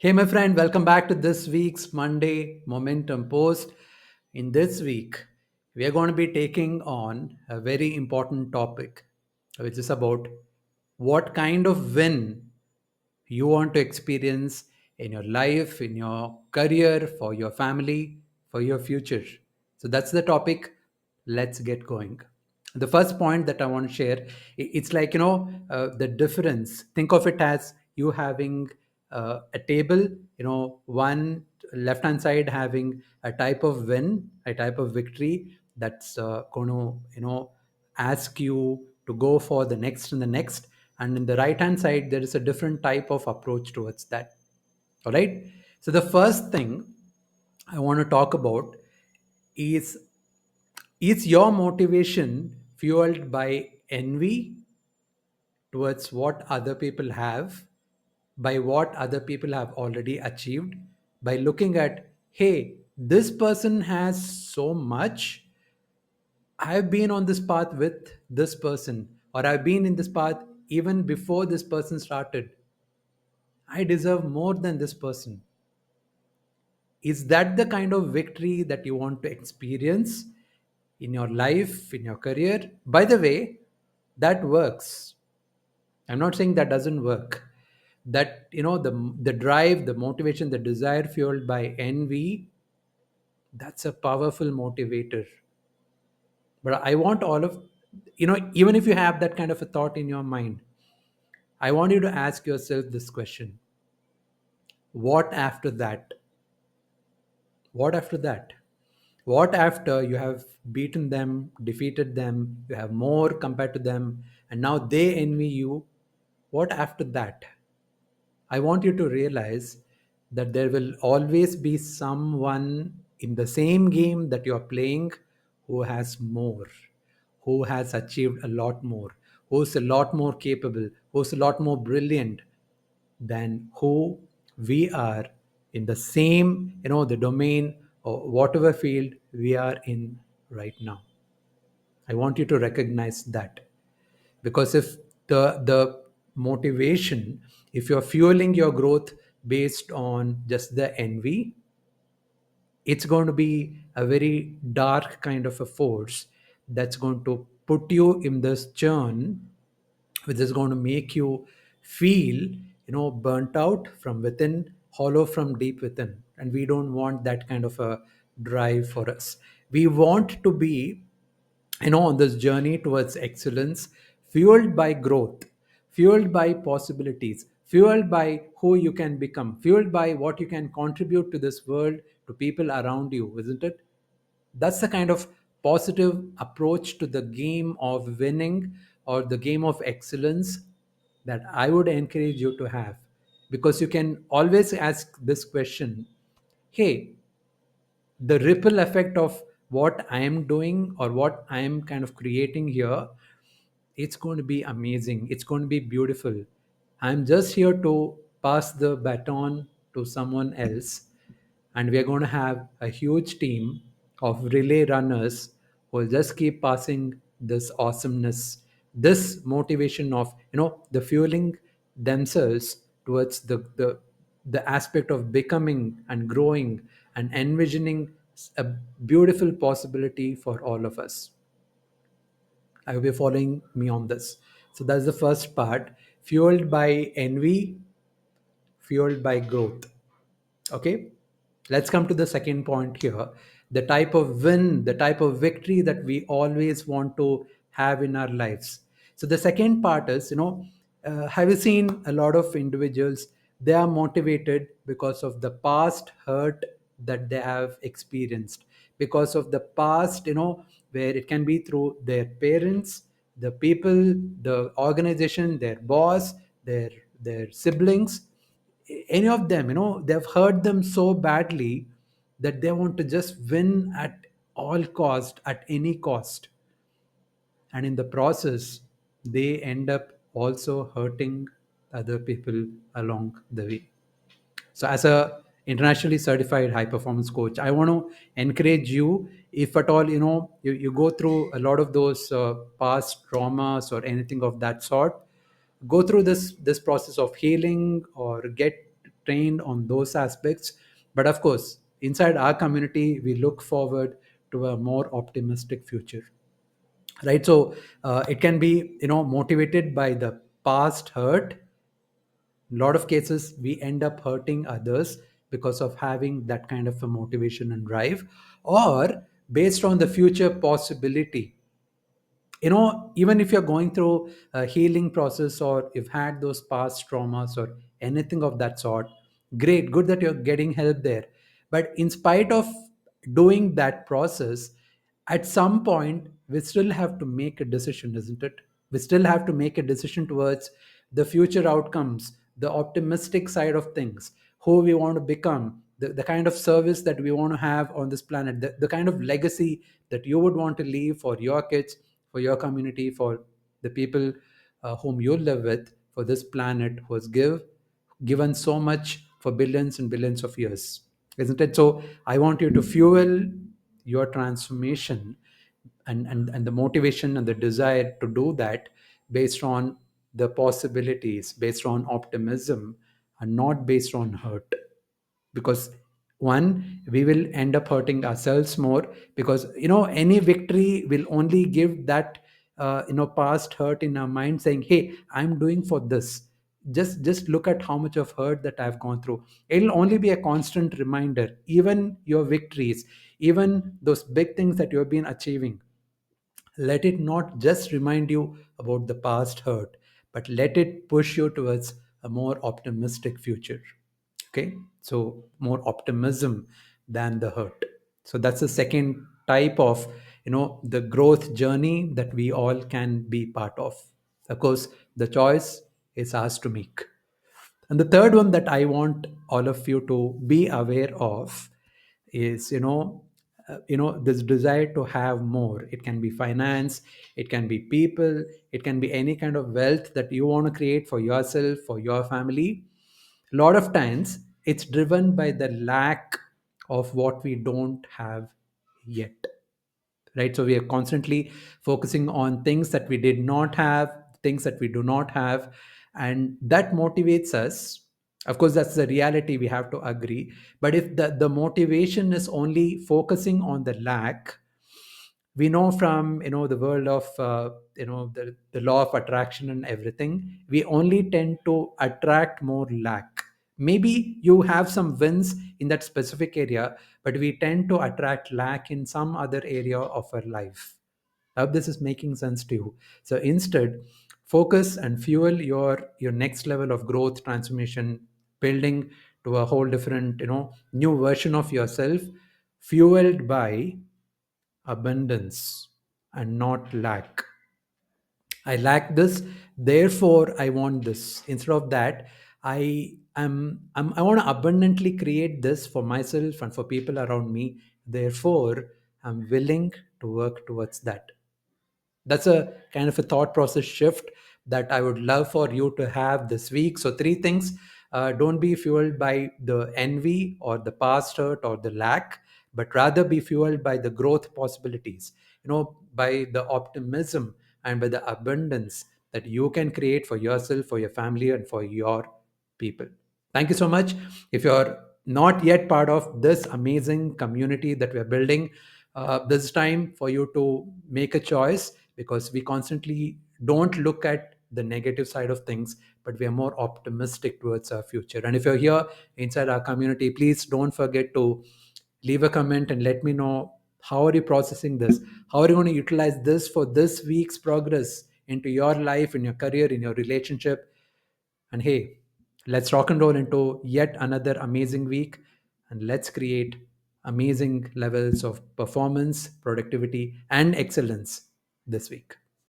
Hey, my friend, welcome back to this week's Monday Momentum Post. In this week, we are going to be taking on a very important topic, which is about what kind of win you want to experience in your life, in your career, for your family, for your future. So that's the topic. Let's get going. The first point that I want to share, it's like, the difference. Think of it as you having a table, one left hand side having a type of win, a type of victory that's going to, ask you to go for the next and the next, and in the right hand side there is a different type of approach towards that. All right, so the first thing I want to talk about is your motivation fueled by envy towards what other people have, by what other people have already achieved, by looking at, hey, this person has so much, I've been on this path with this person, or I've been in this path even before this person started. I deserve more than this person. Is that the kind of victory that you want to experience in your life, in your career? By the way, that works. I'm not saying that doesn't work. That, the drive, the motivation, the desire fueled by envy, that's a powerful motivator. But I want all of, even if you have that kind of a thought in your mind, I want you to ask yourself this question: what after that? What after that? What after you have beaten them, defeated them, you have more compared to them, and now they envy you? What after that? I want you to realize that there will always be someone in the same game that you're playing who has more, who has achieved a lot more, who's a lot more capable, who's a lot more brilliant than who we are in the same, the domain or whatever field we are in right now. I want you to recognize that, because if the motivation, if you're fueling your growth based on just the envy, it's going to be a very dark kind of a force that's going to put you in this churn, which is going to make you feel, burnt out from within, hollow from deep within. And we don't want that kind of a drive for us. We want to be, on this journey towards excellence, fueled by growth, fueled by possibilities, fueled by who you can become, fueled by what you can contribute to this world, to people around you, isn't it? That's the kind of positive approach to the game of winning, or the game of excellence, that I would encourage you to have. Because you can always ask this question: hey, the ripple effect of what I am doing or what I am kind of creating here, it's going to be amazing. It's going to be beautiful. I'm just here to pass the baton to someone else. And we are going to have a huge team of relay runners who will just keep passing this awesomeness, this motivation of, the fueling themselves towards the aspect of becoming and growing and envisioning a beautiful possibility for all of us. I hope you're following me on this. So that's the first part. Fueled by envy, fueled by growth. Okay. Let's come to the second point here. The type of win, the type of victory that we always want to have in our lives. So the second part is, have you seen a lot of individuals? They are motivated because of the past hurt that they have experienced, because of the past, where it can be through their parents, the people, the organization, their boss, their siblings, any of them, they've hurt them so badly that they want to just win at all cost, at any cost. And in the process, they end up also hurting other people along the way. So as a internationally certified high performance coach, I want to encourage you, if at all, you go through a lot of those past traumas or anything of that sort, go through this process of healing, or get trained on those aspects. But of course, inside our community, we look forward to a more optimistic future, right? So it can be, motivated by the past hurt. A lot of cases we end up hurting others because of having that kind of a motivation and drive, or based on the future possibility. Even if you're going through a healing process, or you've had those past traumas or anything of that sort, great, good that you're getting help there. But in spite of doing that process, at some point we still have to make a decision, isn't it? We still have to make a decision towards the future outcomes, the optimistic side of things, who we want to become, the kind of service that we want to have on this planet, the kind of legacy that you would want to leave for your kids, for your community, for the people whom you live with, for this planet who has given so much for billions and billions of years, isn't it? So I want you to fuel your transformation, and the motivation and the desire to do that based on the possibilities, based on optimism, and not based on hurt. Because one, we will end up hurting ourselves more, because any victory will only give that past hurt in our mind, saying, hey, I'm doing for this. Just look at how much of hurt that I've gone through. It'll only be a constant reminder. Even your victories, even those big things that you have been achieving, let it not just remind you about the past hurt, but let it push you towards a more optimistic future. Okay, so more optimism than the hurt. So that's the second type of the growth journey that we all can be part of. Of course, the choice is ours to make. And the third one that I want all of you to be aware of is, this desire to have more. It can be finance, it can be people, it can be any kind of wealth that you want to create for yourself, for your family. A lot of times it's driven by the lack of what we don't have yet, right? So we are constantly focusing on things that we did not have, things that we do not have, and that motivates us. Of course, that's the reality, we have to agree. But if the motivation is only focusing on the lack, we know from the world of the law of attraction and everything, we only tend to attract more lack. Maybe you have some wins in that specific area, but we tend to attract lack in some other area of our life. I hope this is making sense to you. So instead, focus and fuel your next level of growth, transformation, building to a whole different new version of yourself, fueled by abundance and not lack. I lack this, therefore I want this. Instead of that, I want to abundantly create this for myself and for people around me. Therefore, I'm willing to work towards that. That's a kind of a thought process shift that I would love for you to have this week. So three things: don't be fueled by the envy or the past hurt or the lack, but rather be fueled by the growth possibilities, by the optimism and by the abundance that you can create for yourself, for your family, and for your people. Thank you so much. If you're not yet part of this amazing community that we're building, this is time for you to make a choice, because we constantly don't look at the negative side of things, but we are more optimistic towards our future. And if you're here inside our community, please don't forget to leave a comment and let me know, how are you processing this? How are you going to utilize this for this week's progress into your life, in your career, in your relationship? And hey, let's rock and roll into yet another amazing week, and let's create amazing levels of performance, productivity, and excellence this week.